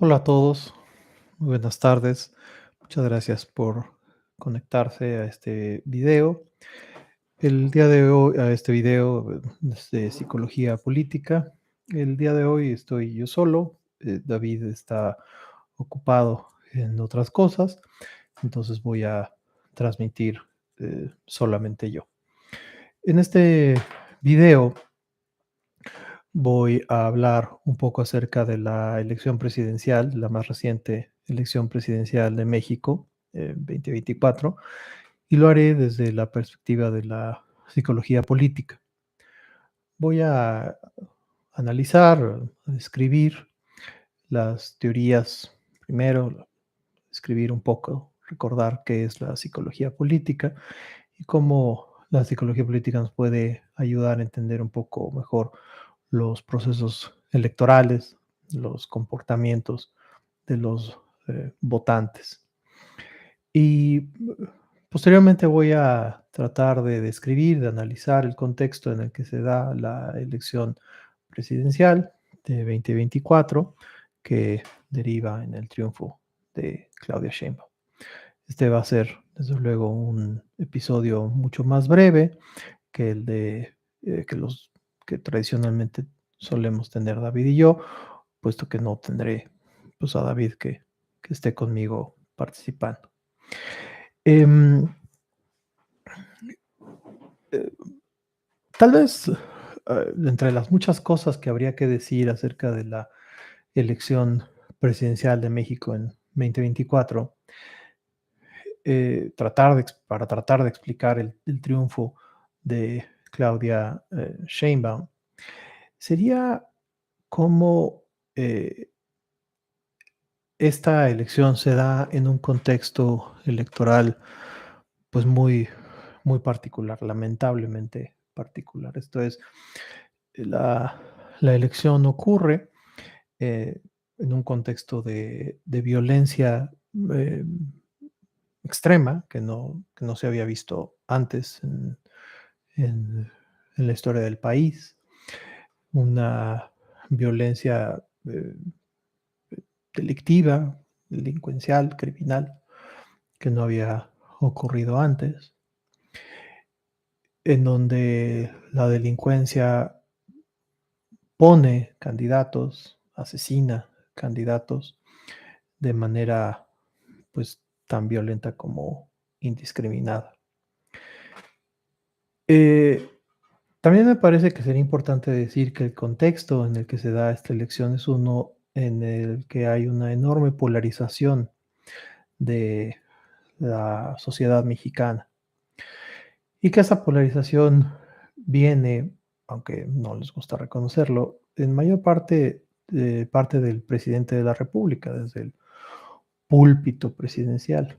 Hola a todos, muy buenas tardes. Muchas gracias por conectarse a este video. El día de hoy, a este video es de psicología política. El día de hoy estoy yo solo. David está ocupado en otras cosas, entonces voy a transmitir solamente yo. En este video voy a hablar un poco acerca de la elección presidencial, la más reciente elección presidencial de México, 2024, y lo haré desde la perspectiva de la psicología política. Voy a analizar, a describir las teorías primero, escribir un poco, recordar qué es la psicología política y cómo la psicología política nos puede ayudar a entender un poco mejor los procesos electorales, los comportamientos de los votantes. Y posteriormente voy a tratar de describir, de analizar el contexto en el que se da la elección presidencial de 2024, que deriva en el triunfo de Claudia Sheinbaum. Este va a ser, desde luego, un episodio mucho más breve que el de que los que tradicionalmente solemos tener David y yo, puesto que no tendré pues a David que esté conmigo participando. Em, eh, Tal vez entre las muchas cosas que habría que decir acerca de la elección presidencial de México en 2024, para tratar de explicar el triunfo de Claudia Sheinbaum, sería cómo esta elección se da en un contexto electoral, pues muy particular, lamentablemente particular. Esto es, la, la elección ocurre eh, en un contexto de violencia eh, extrema que no se había visto antes en- en la historia del país, una violencia delictiva, delincuencial, criminal, que no había ocurrido antes, en donde la delincuencia pone candidatos, asesina candidatos de manera pues tan violenta como indiscriminada. Eh, También me parece que sería importante decir que el contexto en el que se da esta elección es uno en el que hay una enorme polarización de la sociedad mexicana y que esa polarización viene, aunque no les gusta reconocerlo, en mayor parte de parte del presidente de la República, desde el púlpito presidencial,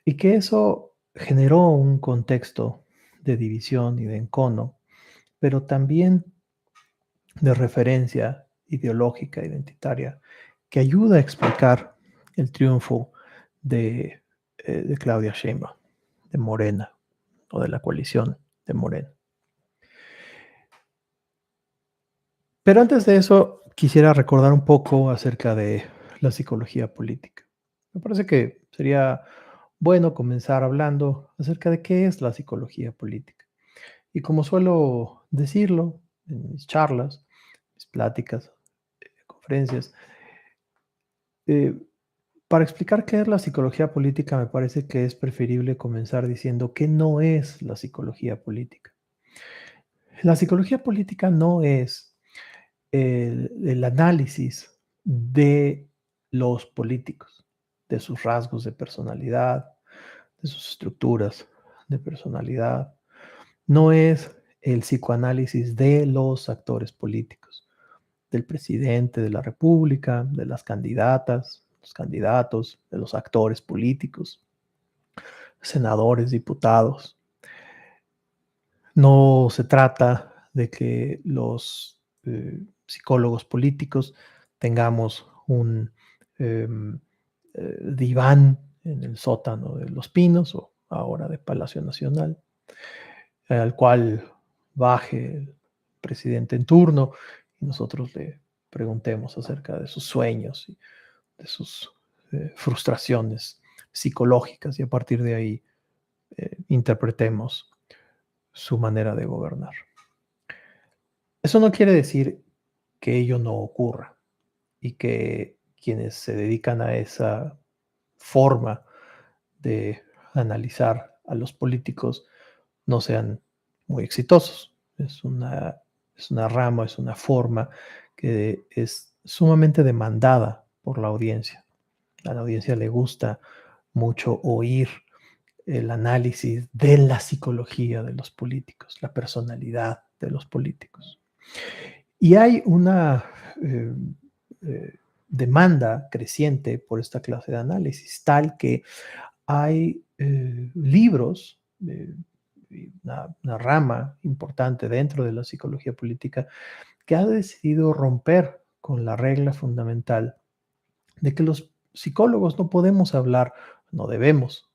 y que eso generó un contexto de división y de encono, pero también de referencia ideológica, identitaria, que ayuda a explicar el triunfo de Claudia Sheinbaum, de Morena, o de la coalición de Morena. Pero antes de eso, quisiera recordar un poco acerca de la psicología política. Me parece que sería bueno comenzar hablando acerca de qué es la psicología política. Y como suelo decirlo en mis charlas, mis pláticas, conferencias, eh, para explicar qué es la psicología política, me parece que es preferible comenzar diciendo qué no es la psicología política. La psicología política no es el análisis de los políticos, de sus rasgos de personalidad, de sus estructuras de personalidad. No es el psicoanálisis de los actores políticos, del presidente de la República, de las candidatas, los candidatos, de los actores políticos, senadores, diputados. No se trata de que los psicólogos políticos tengamos un eh, diván en el sótano de Los Pinos o ahora de Palacio Nacional, al cual baje el presidente en turno y nosotros le preguntemos acerca de sus sueños y de sus frustraciones psicológicas y a partir de ahí interpretemos su manera de gobernar. Eso no quiere decir que ello no ocurra y que quienes se dedican a esa forma de analizar a los políticos no sean muy exitosos. Es una rama, es una forma que es sumamente demandada por la audiencia. A la audiencia le gusta mucho oír el análisis de la psicología de los políticos, la personalidad de los políticos. Y hay una eh, eh, demanda creciente por esta clase de análisis, tal que hay libros, una rama importante dentro de la psicología política que ha decidido romper con la regla fundamental de que los psicólogos no podemos hablar, no debemos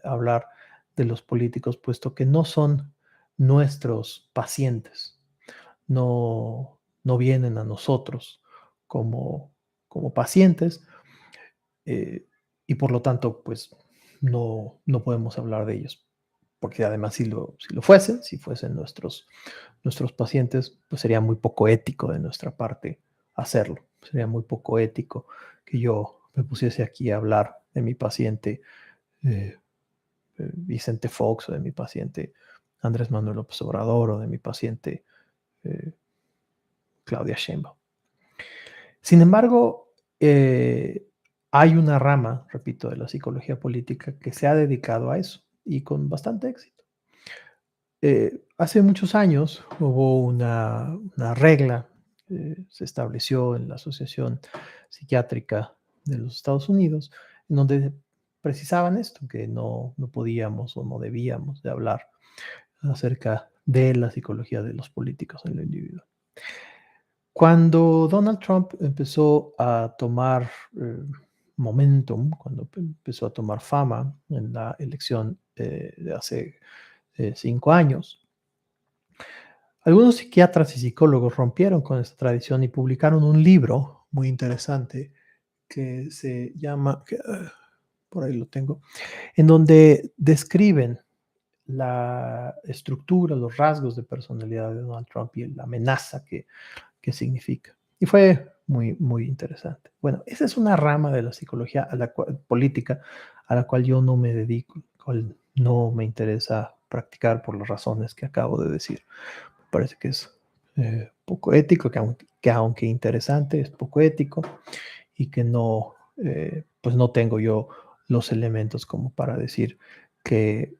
hablar de los políticos, puesto que no son nuestros pacientes, no vienen a nosotros como pacientes, eh, y por lo tanto, pues no podemos hablar de ellos. Porque además, si lo fuesen, si fuesen nuestros pacientes, pues sería muy poco ético de nuestra parte hacerlo. Sería muy poco ético que yo me pusiese aquí a hablar de mi paciente eh, Vicente Fox o de mi paciente Andrés Manuel López Obrador o de mi paciente eh, Claudia Sheinbaum. Sin embargo, hay una rama, repito, de la psicología política que se ha dedicado a eso y con bastante éxito. Hace muchos años hubo una regla, se estableció en la Asociación Psiquiátrica de los Estados Unidos, en donde precisaban esto, que no podíamos o no debíamos de hablar acerca de la psicología de los políticos en lo individual. Cuando Donald Trump empezó a tomar momentum, cuando empezó a tomar fama en la elección de hace 5 años, algunos psiquiatras y psicólogos rompieron con esta tradición y publicaron un libro muy interesante que se llama, por ahí lo tengo, en donde describen la estructura, los rasgos de personalidad de Donald Trump y la amenaza que significa. Y fue muy interesante. Bueno, esa es una rama de la psicología política a la cual yo no me dedico, cual no me interesa practicar por las razones que acabo de decir. Me parece que es poco ético, que aunque interesante, es poco ético y que pues no tengo yo los elementos como para decir que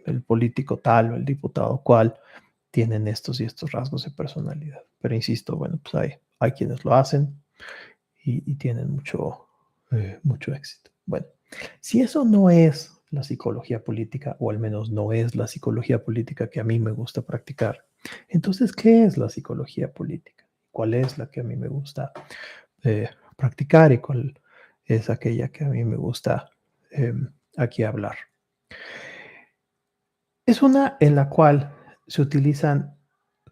el político tal o el diputado cual tienen estos y estos rasgos de personalidad. Pero insisto, bueno, pues hay quienes lo hacen y tienen mucho éxito. Bueno, si eso no es la psicología política, o al menos no es la psicología política que a mí me gusta practicar, entonces, ¿qué es la psicología política? ¿Cuál es la que a mí me gusta practicar y cuál es aquella que a mí me gusta eh, aquí hablar? Es una en la cual se utilizan,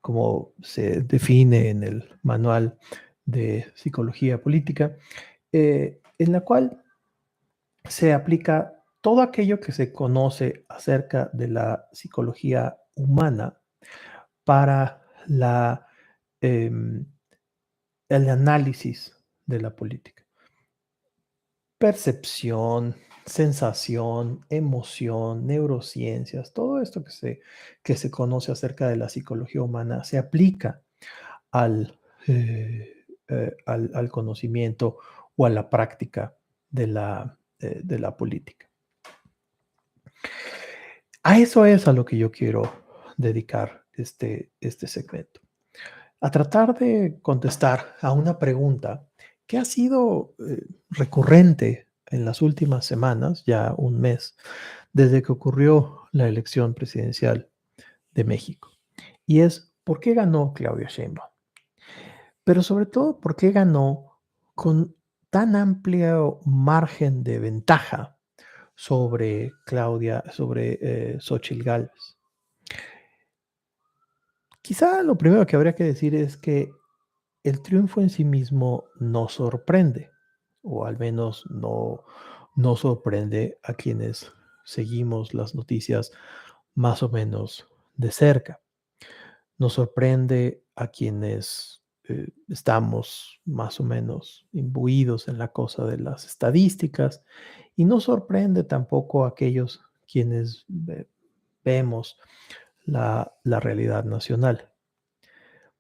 como se define en el manual de psicología política, en la cual se aplica todo aquello que se conoce acerca de la psicología humana para em, el análisis de la política. Percepción, sensación, emoción, neurociencias, todo esto que se conoce acerca de la psicología humana se aplica al conocimiento o a la práctica de la política. A eso es a lo que yo quiero dedicar este segmento. A tratar de contestar a una pregunta que ha sido recurrente en las últimas semanas, ya un mes, desde que ocurrió la elección presidencial de México. Y es, ¿por qué ganó Claudia Sheinbaum? Pero sobre todo, ¿por qué ganó con tan amplio margen de ventaja sobre Xóchitl Gálvez? Quizá lo primero que habría que decir es que el triunfo en sí mismo no sorprende, o al menos no sorprende a quienes seguimos las noticias más o menos de cerca. Nos sorprende a quienes estamos más o menos imbuidos en la cosa de las estadísticas y no sorprende tampoco a aquellos quienes vemos la realidad nacional.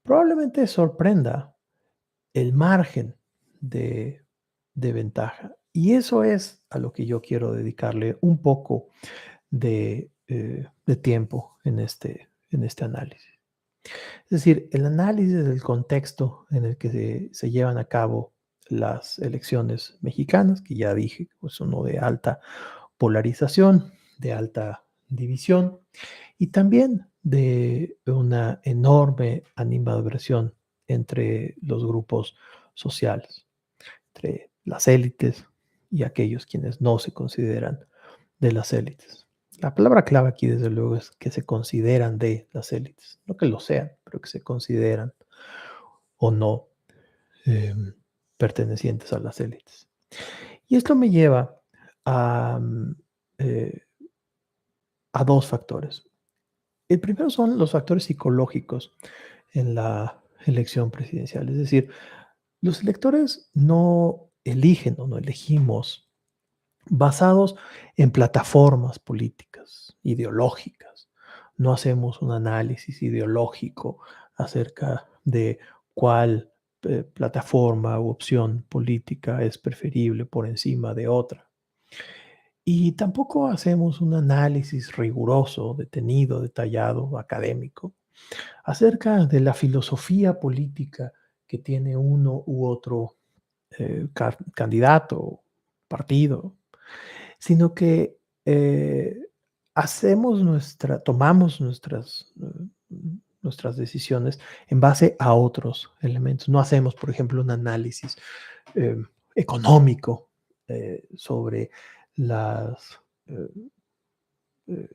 Probablemente sorprenda el margen de, de ventaja. Y eso es a lo que yo quiero dedicarle un poco de tiempo en este análisis. Es decir, el análisis del contexto en el que se llevan a cabo las elecciones mexicanas, que ya dije, pues uno de alta polarización, de alta división y también de una enorme animadversión entre los grupos sociales, entre las élites y aquellos quienes no se consideran de las élites. La palabra clave aquí, desde luego, es que se consideran de las élites, no que lo sean, pero que se consideran o no eh, pertenecientes a las élites. Y esto me lleva a, eh, a dos factores. El primero son los factores psicológicos en la elección presidencial. Es decir, los electores no eligen o no elegimos basados en plataformas políticas, ideológicas. No hacemos un análisis ideológico acerca de cuál plataforma u opción política es preferible por encima de otra. Y tampoco hacemos un análisis riguroso, detenido, detallado, académico, acerca de la filosofía política que tiene uno u otro candidato, partido, sino que tomamos nuestras decisiones en base a otros elementos. No hacemos, por ejemplo, un análisis eh, económico sobre las eh, eh,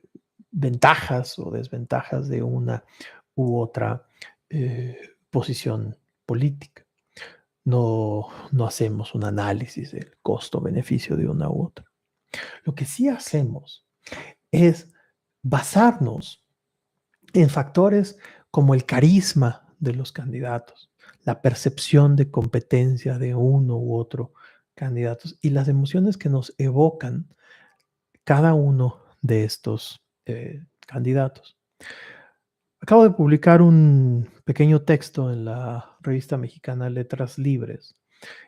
ventajas o desventajas de una u otra posición política. No hacemos un análisis del costo-beneficio de una u otra. Lo que sí hacemos es basarnos en factores como el carisma de los candidatos, la percepción de competencia de uno u otro candidato y las emociones que nos evocan cada uno de estos candidatos. Acabo de publicar un pequeño texto en la revista mexicana Letras Libres,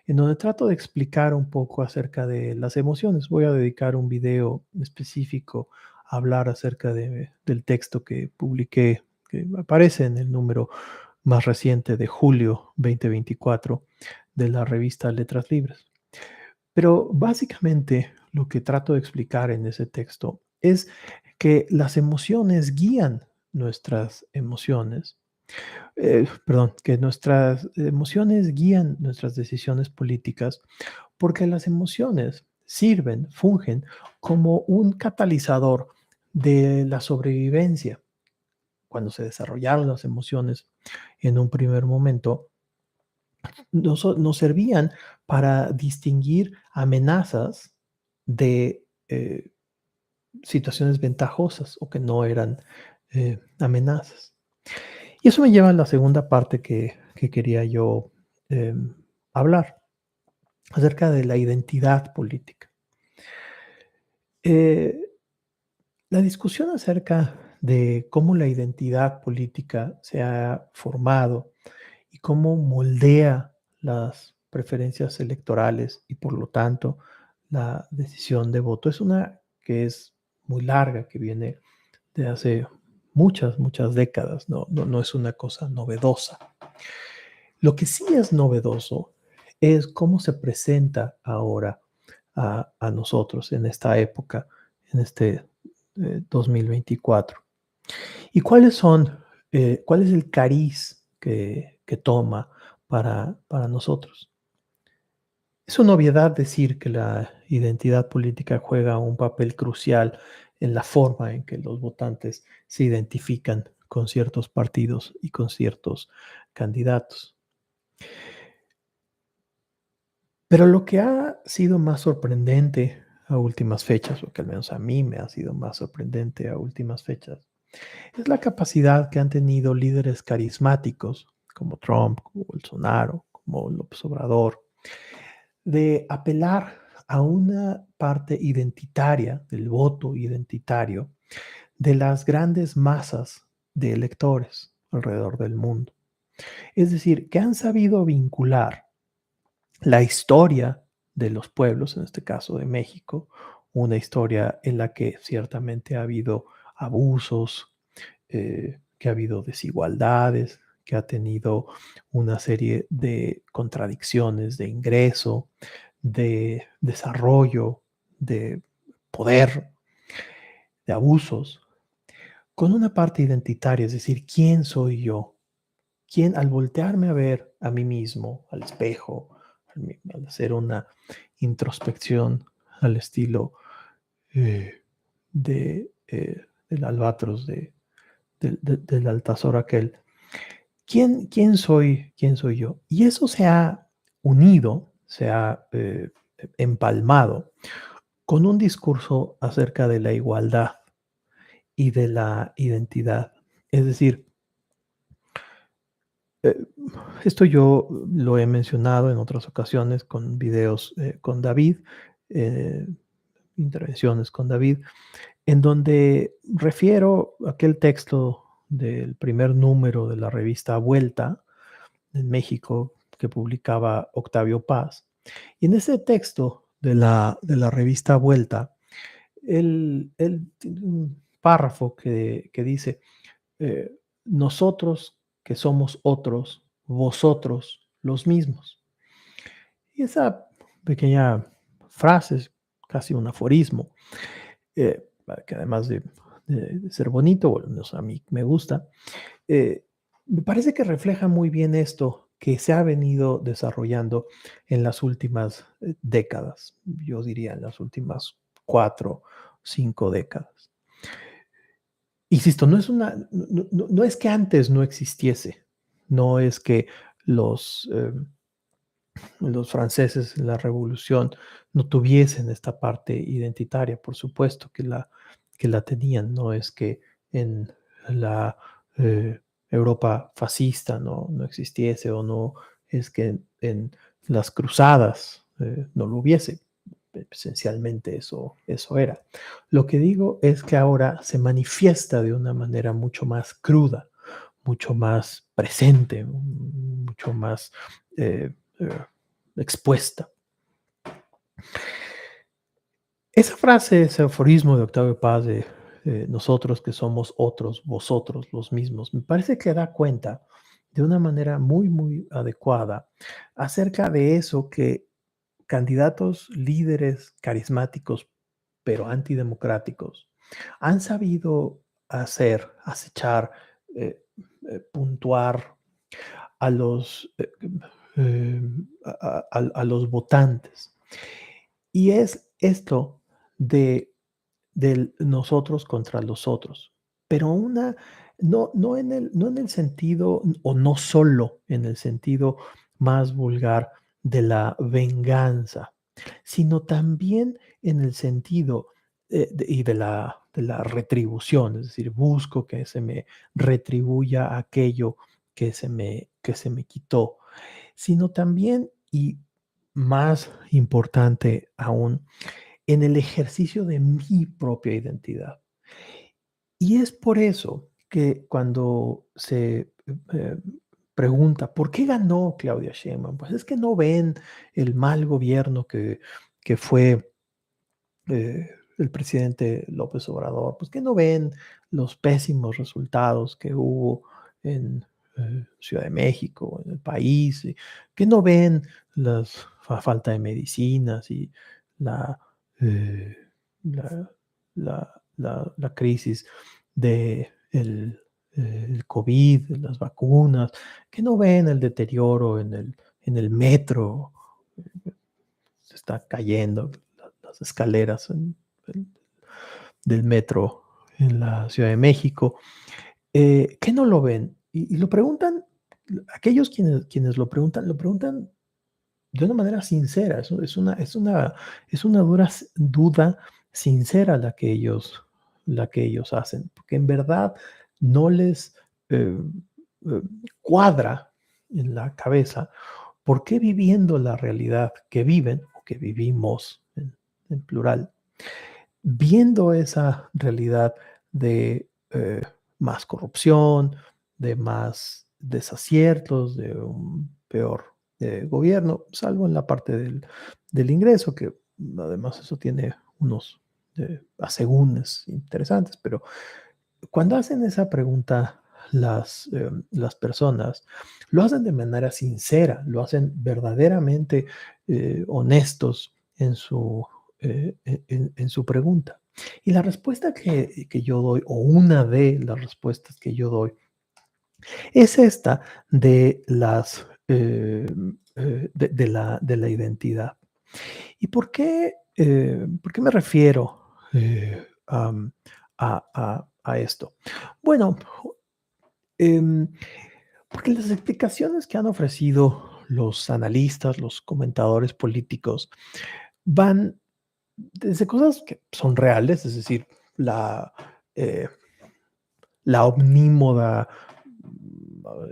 en donde trato de explicar un poco acerca de las emociones. Voy a dedicar un video específico a hablar acerca del texto que publiqué, que aparece en el número más reciente de julio 2024 de la revista Letras Libres. Pero básicamente lo que trato de explicar en ese texto es que las emociones guían nuestras emociones, perdón, que nuestras emociones guían nuestras decisiones políticas porque las emociones fungen como un catalizador de la sobrevivencia. Cuando se desarrollaron las emociones en un primer momento, nos servían para distinguir amenazas de situaciones ventajosas o que no eran amenazas. Y eso me lleva a la segunda parte que quería yo eh, hablar, acerca de la identidad política. Eh, la discusión acerca de cómo la identidad política se ha formado y cómo moldea las preferencias electorales y por lo tanto la decisión de voto es una que es muy larga, que viene de hace muchas décadas, no es una cosa novedosa. Lo que sí es novedoso es cómo se presenta ahora a nosotros en esta época, en este 2024. ¿Y cuál es el cariz que toma para nosotros? Es una obviedad decir que la identidad política juega un papel crucial en la forma en que los votantes se identifican con ciertos partidos y con ciertos candidatos. Pero lo que ha sido más sorprendente a últimas fechas, o que al menos a mí me ha sido más sorprendente a últimas fechas, es la capacidad que han tenido líderes carismáticos como Trump, como Bolsonaro, como López Obrador, de apelar a una parte identitaria del voto identitario de las grandes masas de electores alrededor del mundo. Es decir, que han sabido vincular la historia de los pueblos, en este caso de México, una historia en la que ciertamente ha habido abusos, que ha habido desigualdades, que ha tenido una serie de contradicciones de ingreso, de desarrollo, de poder, de abusos, con una parte identitaria, es decir, ¿quién soy yo? ¿Quién al voltearme a ver a mí mismo, al espejo, al hacer una introspección al estilo eh, del albatros del Altazor aquel? ¿Quién soy yo? Y eso se ha unido, se ha empalmado con un discurso acerca de la igualdad y de la identidad. Es decir, eh, esto yo lo he mencionado en otras ocasiones con videos con David, eh, intervenciones con David, en donde refiero aquel texto del primer número de la revista Vuelta en México que publicaba Octavio Paz. Y en ese texto de la revista Vuelta, él tiene un párrafo que dice, nosotros que somos otros, vosotros los mismos. Y esa pequeña frase es casi un aforismo, que además de ser bonito, bueno, no sé, a mí me gusta, me parece que refleja muy bien esto que se ha venido desarrollando en las últimas décadas, yo diría en las últimas 4, 5 décadas. Insisto, no es que antes no existiese, no es que los, los franceses en la revolución no tuviesen esta parte identitaria, por supuesto que la tenían, no es que en la Europa fascista no existiese o no es que en las cruzadas no lo hubiese. Esencialmente eso era. Lo que digo es que ahora se manifiesta de una manera mucho más cruda, mucho más presente, mucho más eh, eh, expuesta. Esa frase, ese aforismo de Octavio Paz de nosotros que somos otros, vosotros los mismos, me parece que da cuenta de una manera muy, muy adecuada acerca de eso que candidatos líderes carismáticos, pero antidemocráticos, han sabido hacer, acechar, puntuar a los, eh, a los votantes. Y es esto de del nosotros contra los otros, pero no en el sentido, o no solo en el sentido más vulgar de la venganza, sino también en el sentido, y de la retribución, es decir, busco que se me retribuya aquello que se me quitó, sino también, y más importante aún, en el ejercicio de mi propia identidad. Y es por eso que cuando se pregunta, ¿por qué ganó Claudia Sheinbaum? Pues es que no ven el mal gobierno que fue el presidente López Obrador, pues que no ven los pésimos resultados que hubo en Ciudad de México, en el país, y que no ven la falta de medicinas y la, eh, la, la crisis de el COVID, de las vacunas, que no ven el deterioro en el metro, se está cayendo las escaleras del metro en la Ciudad de México, que no lo ven. Y lo preguntan aquellos quienes lo preguntan de una manera sincera. Es una duda sincera la que ellos hacen, porque en verdad no les eh, eh, cuadra en la cabeza por qué viviendo la realidad que viven o que vivimos en plural, viendo esa realidad de más corrupción, de más desaciertos, de un peor gobierno, salvo en la parte del ingreso, que además eso tiene unos asegúnes interesantes, pero cuando hacen esa pregunta las personas, lo hacen de manera sincera, lo hacen verdaderamente honestos en su pregunta. Y la respuesta que yo doy, o una de las respuestas que yo doy, es esta de de la identidad. ¿Y por qué me refiero a esto? Bueno, em, porque las explicaciones que han ofrecido los analistas, los comentadores políticos, van desde cosas que son reales, es decir, la, eh, la omnímoda,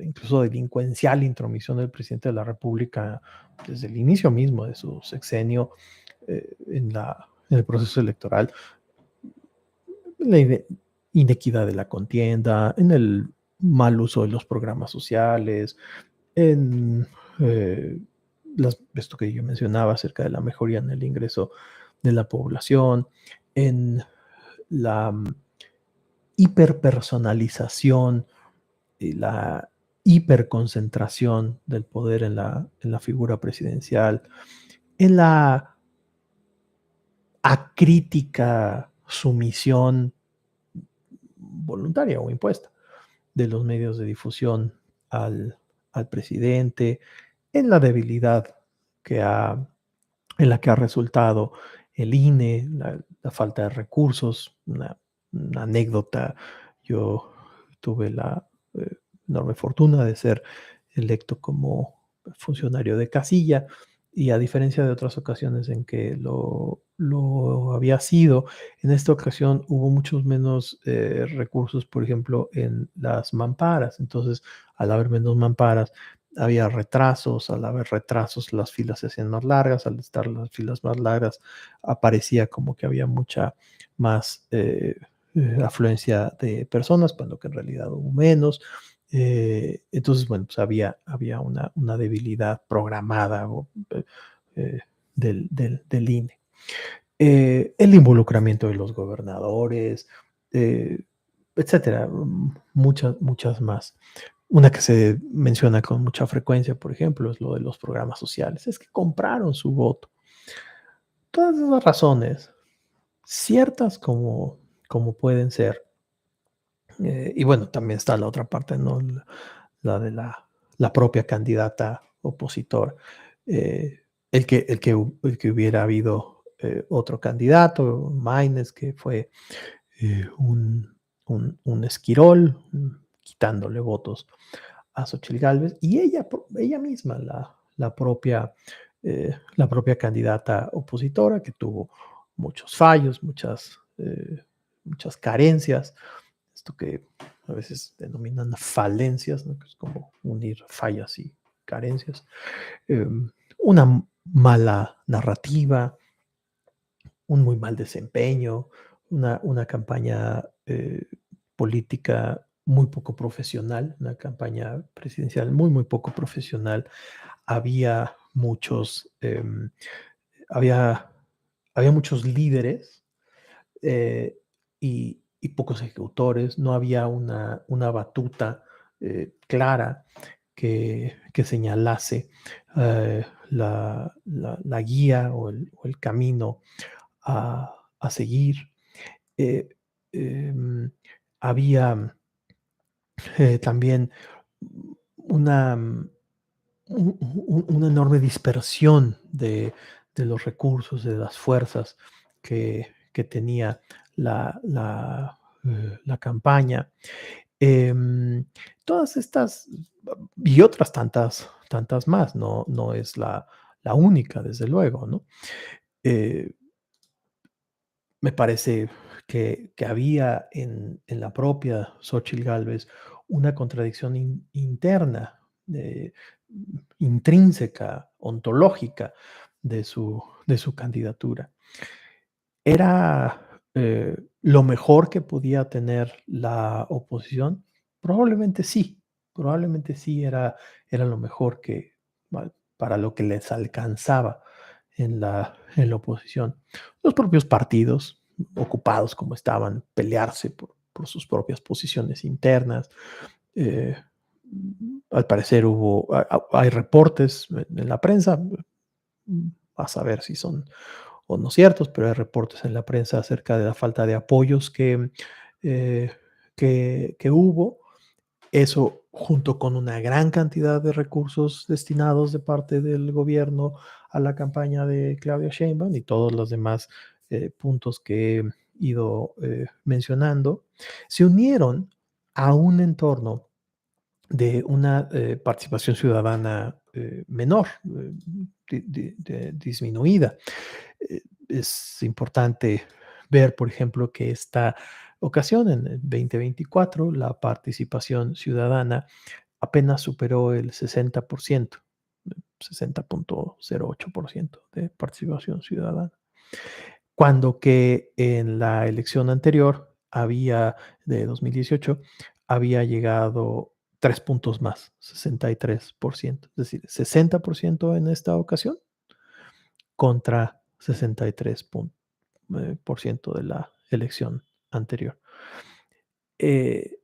incluso delincuencial intromisión del presidente de la República desde el inicio mismo de su sexenio en el proceso electoral, la inequidad de la contienda, en el mal uso de los programas sociales, en esto que yo mencionaba acerca de la mejoría en el ingreso de la población, en la hiperpersonalización y la hiperconcentración del poder en la figura presidencial, en la acrítica sumisión voluntaria o impuesta de los medios de difusión al, al presidente, en la debilidad que ha, en la que ha resultado el INE, la falta de recursos, una anécdota. Yo tuve la enorme fortuna de ser electo como funcionario de casilla y a diferencia de otras ocasiones en que lo había sido, en esta ocasión hubo muchos menos recursos, por ejemplo, en las mamparas. Entonces, al haber menos mamparas, había retrasos, al haber retrasos las filas se hacían más largas, al estar las filas más largas aparecía como que había mucha más afluencia de personas, cuando que en realidad hubo menos. Entonces, bueno, pues había una debilidad programada eh, del INE. El involucramiento de los gobernadores, eh, etcétera, muchas más. Una que se menciona con mucha frecuencia, por ejemplo, es lo de los programas sociales. Es que compraron su voto. Todas esas razones, ciertas como pueden ser. Y bueno, también está la otra parte, ¿no? La de la propia candidata opositora. Eh, el que hubiera habido otro candidato, Maines, que fue un esquirol, quitándole votos a Xochitl Gálvez, y ella misma, la propia candidata opositora, que tuvo muchos fallos, muchas carencias, esto que a veces denominan falencias, ¿no? Que es como unir fallas y carencias, una mala narrativa, un muy mal desempeño, una campaña política muy poco profesional, una campaña presidencial muy poco profesional. Había muchos, había, había muchos líderes y pocos ejecutores, no había una batuta clara que señalase la guía o el camino a seguir. Eh, em, había también una, una enorme dispersión de los recursos, de las fuerzas que tenía la campaña. Em, Todas estas y otras tantas más, no es la única, desde luego, ¿no? Eh, Me parece que había en la propia Xóchitl Gálvez una contradicción interna, intrínseca, ontológica de su candidatura. ¿Era, lo mejor que podía tener la oposición? Probablemente sí era lo mejor que para lo que les alcanzaba en la oposición. Los propios partidos, ocupados como estaban, pelearse por sus propias posiciones internas. eh, Al parecer hay reportes en la prensa, a saber si son o no ciertos, pero hay reportes en la prensa acerca de la falta de apoyos eh, que hubo. Eso, junto con una gran cantidad de recursos destinados de parte del gobierno a la campaña de Claudia Sheinbaum y todos los demás puntos que he ido mencionando, se unieron a un entorno de una participación ciudadana menor, disminuida. Es importante ver, por ejemplo, que esta ocasión, en el 2024, la participación ciudadana apenas superó el 60%, 60,08% de participación ciudadana, cuando que en la elección anterior de 2018, había llegado 3 puntos más, 63%, es decir, 60% en esta ocasión contra 63 por ciento de la elección anterior. Eh,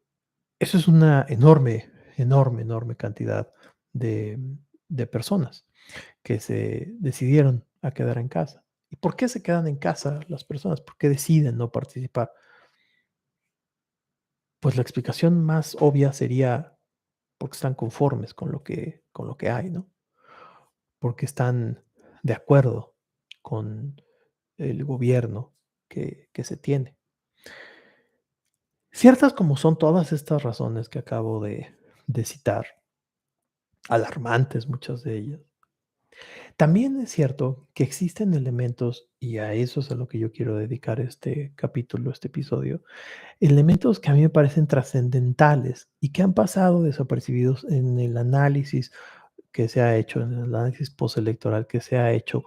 Eso es una enorme, enorme, enorme cantidad de, de personas que se decidieron a quedar en casa. ¿Y por qué se quedan en casa las personas? ¿Por qué deciden no participar? Pues la explicación más obvia sería porque están conformes con lo que hay, ¿no? Porque están de acuerdo con el gobierno que se tiene. Ciertas como son todas estas razones que acabo de citar, alarmantes muchas de ellas. También es cierto que existen elementos, y a eso es a lo que yo quiero dedicar este capítulo, este episodio, elementos que a mí me parecen trascendentales y que han pasado desapercibidos en el análisis que se ha hecho, en el análisis postelectoral que se ha hecho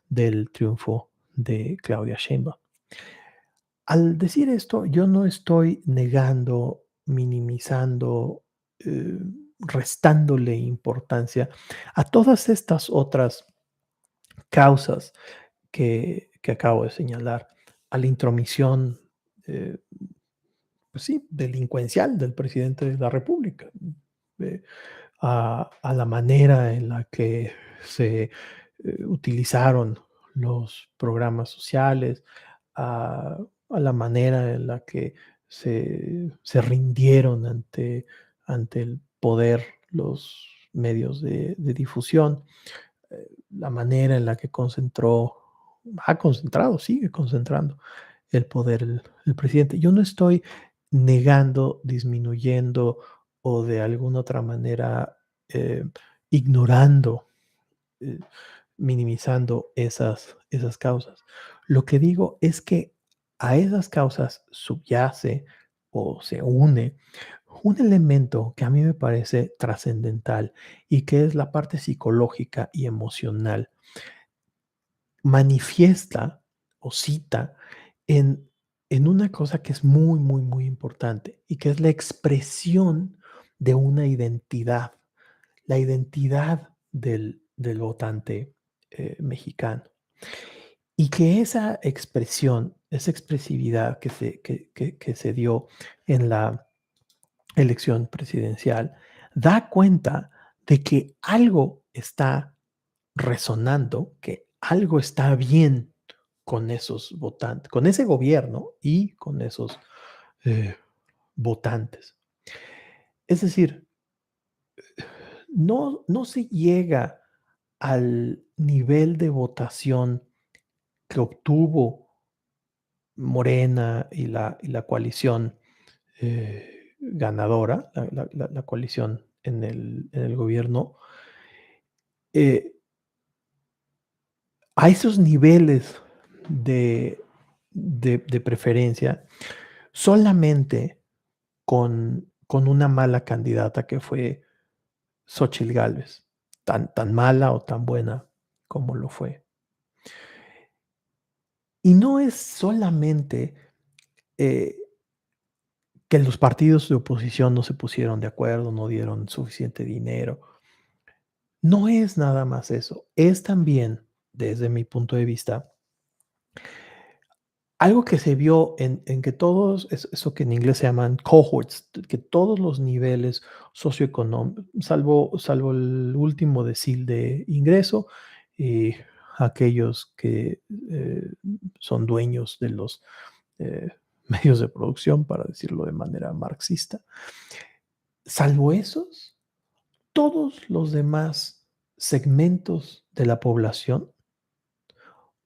del triunfo de Claudia Sheinbaum. Al decir esto, yo no estoy negando, minimizando, eh, restándole importancia a todas estas otras causas que acabo de señalar, a la intromisión, eh, pues sí, delincuencial del presidente de la República, eh, a la manera en la que se utilizaron los programas sociales, a, a la manera en la que se rindieron ante el poder los medios de difusión, la manera en la que ha concentrado, sigue concentrando el poder el presidente. Yo no estoy negando, disminuyendo o de alguna otra manera ignorando, eh, minimizando esas causas. Lo que digo es que a esas causas subyace o se une un elemento que a mí me parece trascendental y que es la parte psicológica y emocional. Manifiesta o cita en, en una cosa que es muy, muy, muy importante y que es la expresión de una identidad, la identidad del votante mexicano. Y que esa expresión, esa expresividad que se dio en la elección presidencial, da cuenta de que algo está resonando, que algo está bien con esos votantes, con ese gobierno y con esos eh, votantes. Es decir, no se llega al nivel de votación que obtuvo Morena y la coalición ganadora, la coalición en el gobierno, eh, a esos niveles de de preferencia, solamente con una mala candidata que fue Xóchitl Gálvez, tan mala o tan buena como lo fue. Y no es solamente, eh, que los partidos de oposición no se pusieron de acuerdo, no dieron suficiente dinero. No es nada más eso, es también, desde mi punto de vista, algo que se vio en que todos, eso que en inglés se llaman cohorts, que todos los niveles socioeconómicos, salvo el último decil de ingreso, y aquellos que, son dueños de los, eh, medios de producción, para decirlo de manera marxista. Salvo esos, todos los demás segmentos de la población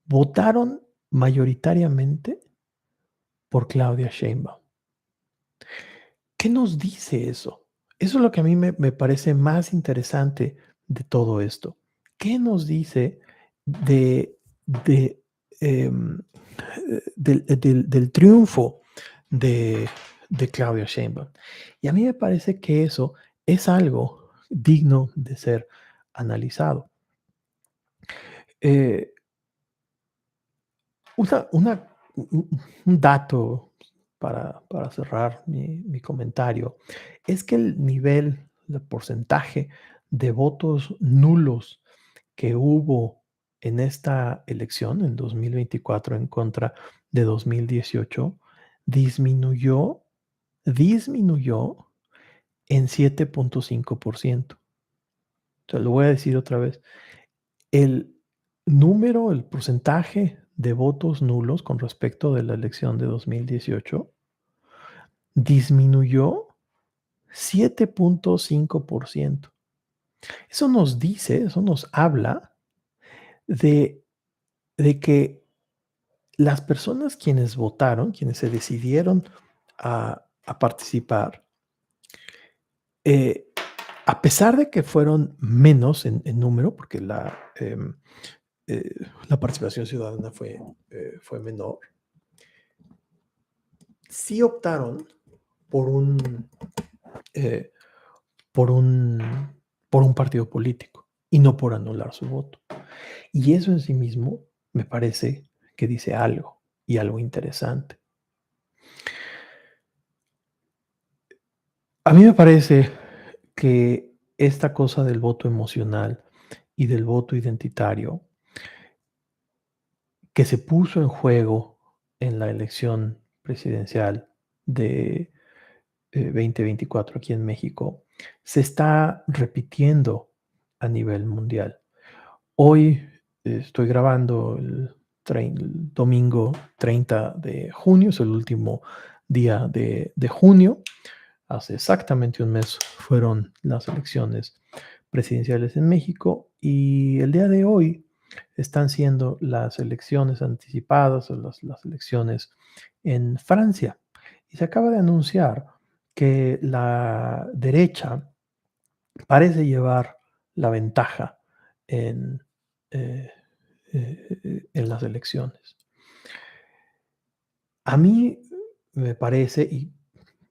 votaron mayoritariamente por Claudia Sheinbaum. ¿Qué nos dice eso? Eso es lo que a mí me parece más interesante de todo esto. ¿Qué nos dice de, de, em, del triunfo de, de Claudia Sheinbaum? Y a mí me parece que eso es algo digno de ser analizado. Eh, una un dato para cerrar mi comentario, es que el porcentaje de votos nulos que hubo en esta elección, en 2024 en contra de 2018 disminuyó disminuyó en 7.5%. Te lo voy a decir otra vez. El el porcentaje de votos nulos con respecto de la elección de 2018 disminuyó 7.5%. Eso nos habla de, de que las personas quienes votaron, quienes se decidieron a participar, eh, a pesar de que fueron menos en número, porque la participación ciudadana fue menor, sí optaron por un, eh, por un, por un partido político y no por anular su voto. Y eso en sí mismo me parece que dice algo y algo interesante. A mí me parece que esta cosa del voto emocional y del voto identitario que se puso en juego en la elección presidencial de 2024 aquí en México, se está repitiendo a nivel mundial. Hoy estoy grabando el domingo 30 de junio, es el último día de junio. Hace exactamente un mes fueron las elecciones presidenciales en México y el día de hoy están siendo las elecciones anticipadas o las elecciones en Francia. Y se acaba de anunciar que la derecha parece llevar la ventaja en, eh, en las elecciones. A mí me parece, y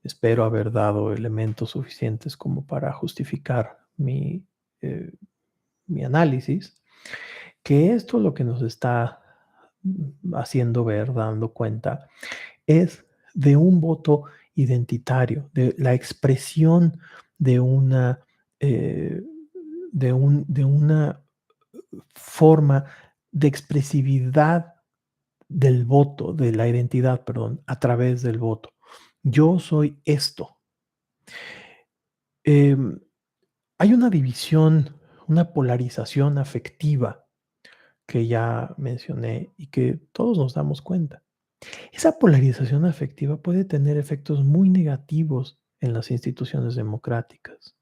espero haber dado elementos suficientes como para justificar eh, mi análisis, que esto lo que nos está haciendo ver, dando cuenta, es de un voto identitario, de la expresión de una, eh, de una forma de expresividad del voto, de la identidad, perdón, a través del voto. Yo soy esto. Em, Hay una división, una polarización afectiva que ya mencioné y que todos nos damos cuenta. Esa polarización afectiva puede tener efectos muy negativos en las instituciones democráticas.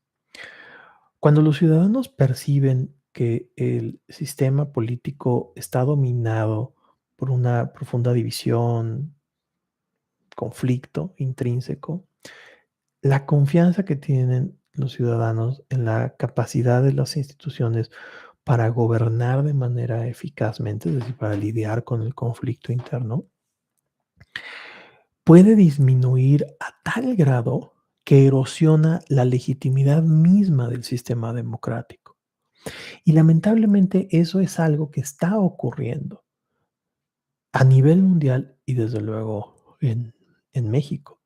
Cuando los ciudadanos perciben que el sistema político está dominado por una profunda división, conflicto intrínseco, la confianza que tienen los ciudadanos en la capacidad de las instituciones para gobernar de manera eficazmente, es decir, para lidiar con el conflicto interno, puede disminuir a tal grado que erosiona la legitimidad misma del sistema democrático. Y lamentablemente eso es algo que está ocurriendo a nivel mundial y desde luego en México.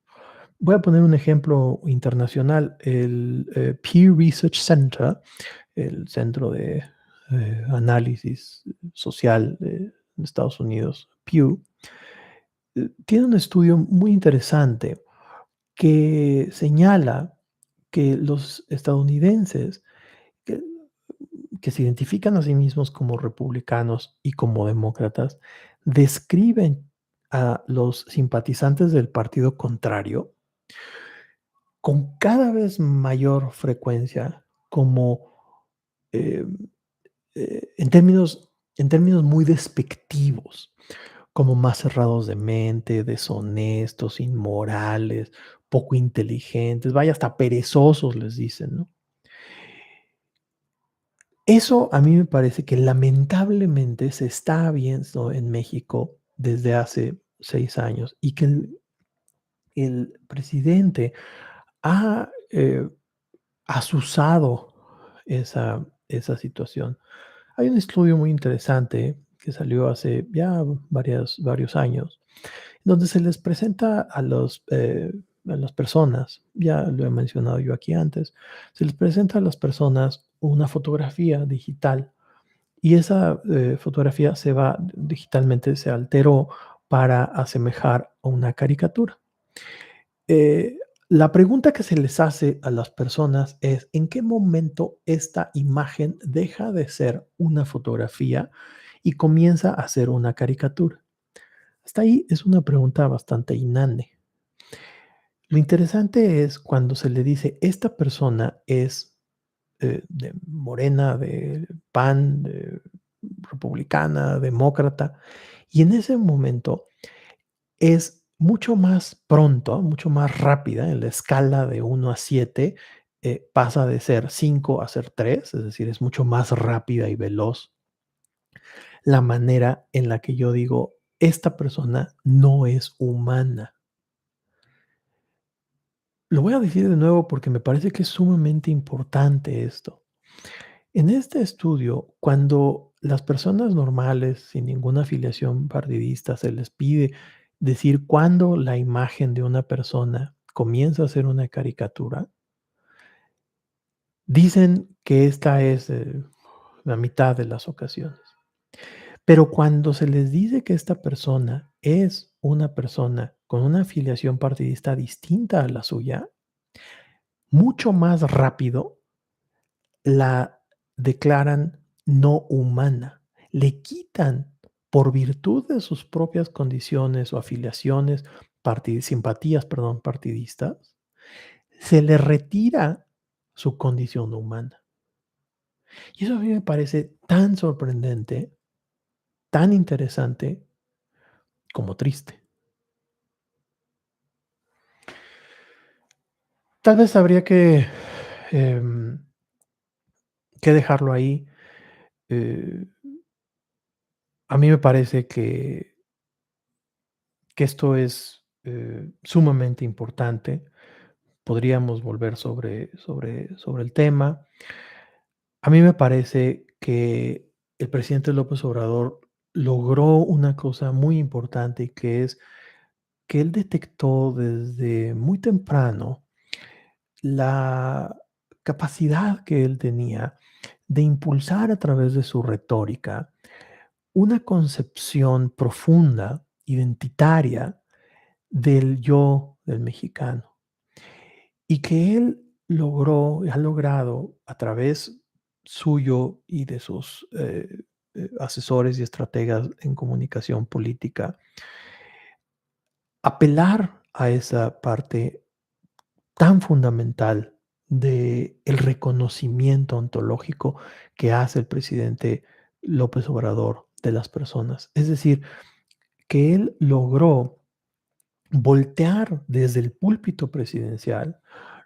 Voy a poner un ejemplo internacional. El Pew Research Center, el centro de análisis social de Estados Unidos, Pew, tiene un estudio muy interesante que señala que los estadounidenses que, que se identifican a sí mismos como republicanos y como demócratas, describen a los simpatizantes del partido contrario con cada vez mayor frecuencia como eh, en términos muy despectivos, como más cerrados de mente, deshonestos, inmorales, poco inteligentes, vaya, hasta perezosos les dicen, ¿no? Eso a mí me parece que lamentablemente se está viendo en México desde hace 6 años y que el presidente ha, azuzado esa situación. Hay un estudio muy interesante que salió hace ya varios años, donde se les presenta a las personas, ya lo he mencionado yo aquí antes, se les presenta a las personas una fotografía digital y esa fotografía digitalmente se alteró para asemejar a una caricatura. Eh, la pregunta que se les hace a las personas es, ¿en qué momento esta imagen deja de ser una fotografía y comienza a ser una caricatura? Hasta ahí es una pregunta bastante inane. Lo interesante es cuando se le dice, esta persona es de Morena, de PAN, de republicana, demócrata, y en ese momento es mucho más pronto, mucho más rápida en la escala de 1 a 7, pasa de ser 5 a ser 3, es decir, es mucho más rápida y veloz la manera en la que yo digo, esta persona no es humana. Lo voy a decir de nuevo porque me parece que es sumamente importante esto. En este estudio, cuando las personas normales, sin ninguna afiliación partidista, se les pide decir cuándo la imagen de una persona comienza a ser una caricatura, dicen que esta es la mitad de las ocasiones. Pero cuando se les dice que esta persona es una persona con una afiliación partidista distinta a la suya, mucho más rápido la declaran no humana, le quitan, por virtud de sus propias condiciones o afiliaciones, simpatías, perdón, partidistas, se le retira su condición humana. Y eso a mí me parece tan sorprendente, tan interesante, como triste. Tal vez habría em, que dejarlo ahí. Eh, a mí me parece que esto es, sumamente importante. Podríamos volver sobre el tema. A mí me parece que el presidente López Obrador logró una cosa muy importante, y que es que él detectó desde muy temprano la capacidad que él tenía de impulsar a través de su retórica una concepción profunda, identitaria del yo del mexicano. Y que él ha logrado a través suyo y de sus asesores y estrategas en comunicación política, apelar a esa parte tan fundamental del reconocimiento ontológico que hace el presidente López Obrador de las personas. Es decir, que él logró voltear desde el púlpito presidencial,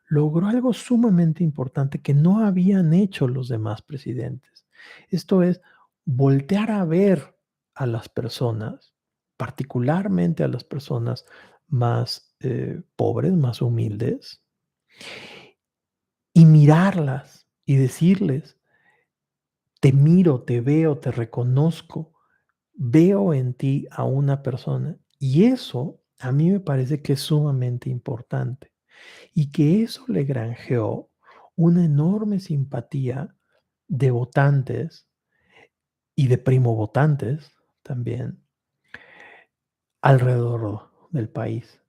logró algo sumamente importante que no habían hecho los demás presidentes. Esto es, voltear a ver a las personas, particularmente a las personas más pobres, más humildes, y mirarlas y decirles, te miro, te veo, te reconozco, veo en ti a una persona. Y eso a mí me parece que es sumamente importante y que eso le granjeó una enorme simpatía de votantes y de primo votantes también alrededor del país.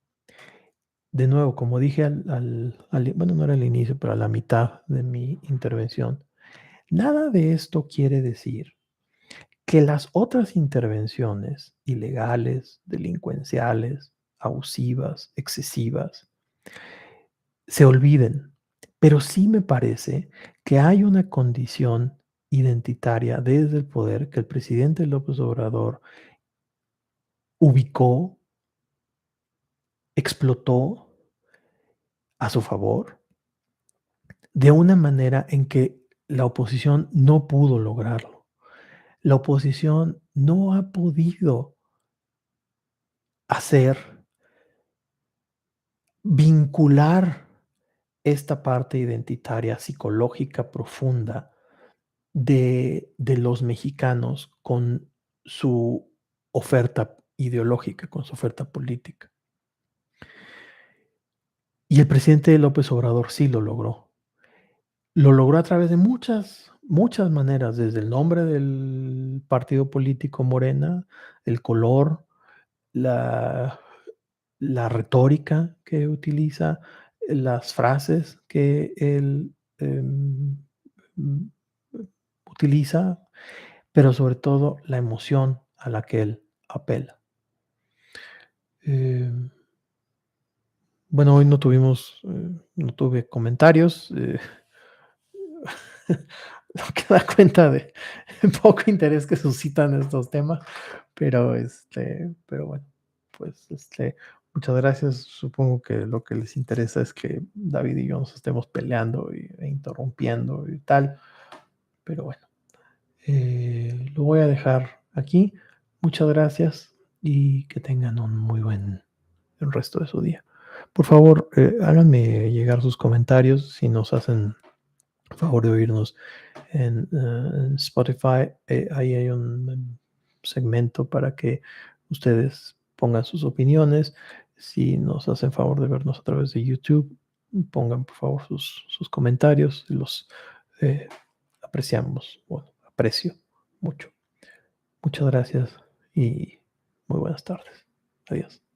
De nuevo, como dije bueno, no era el inicio, pero a la mitad de mi intervención, nada de esto quiere decir que las otras intervenciones ilegales, delincuenciales, abusivas, excesivas, se olviden. Pero sí me parece que hay una condición identitaria desde el poder que el presidente López Obrador ubicó, explotó a su favor, de una manera en que la oposición no pudo lograrlo. La oposición no ha podido hacer, vincular esta parte identitaria, psicológica, profunda de los mexicanos con su oferta ideológica, con su oferta política. Y el presidente López Obrador sí lo logró. Lo logró a través de muchas, muchas maneras, desde el nombre del partido político Morena, el color, la, la retórica que utiliza, las frases que él mm, utiliza, pero sobre todo la emoción a la que él apela. Eh, bueno, hoy no tuve comentarios. Lo que da cuenta de poco interés que suscitan estos temas, pero bueno, pues muchas gracias. Supongo que lo que les interesa es que David y yo nos estemos peleando e interrumpiendo y tal, pero bueno, lo voy a dejar aquí. Muchas gracias y que tengan un muy buen el resto de su día. Por favor, háganme llegar sus comentarios si nos hacen favor de oírnos en Spotify. Ahí hay un segmento para que ustedes pongan sus opiniones. Si nos hacen favor de vernos a través de YouTube, pongan por favor sus comentarios. Los eh, apreciamos, bueno, aprecio mucho. Muchas gracias y muy buenas tardes. Adiós.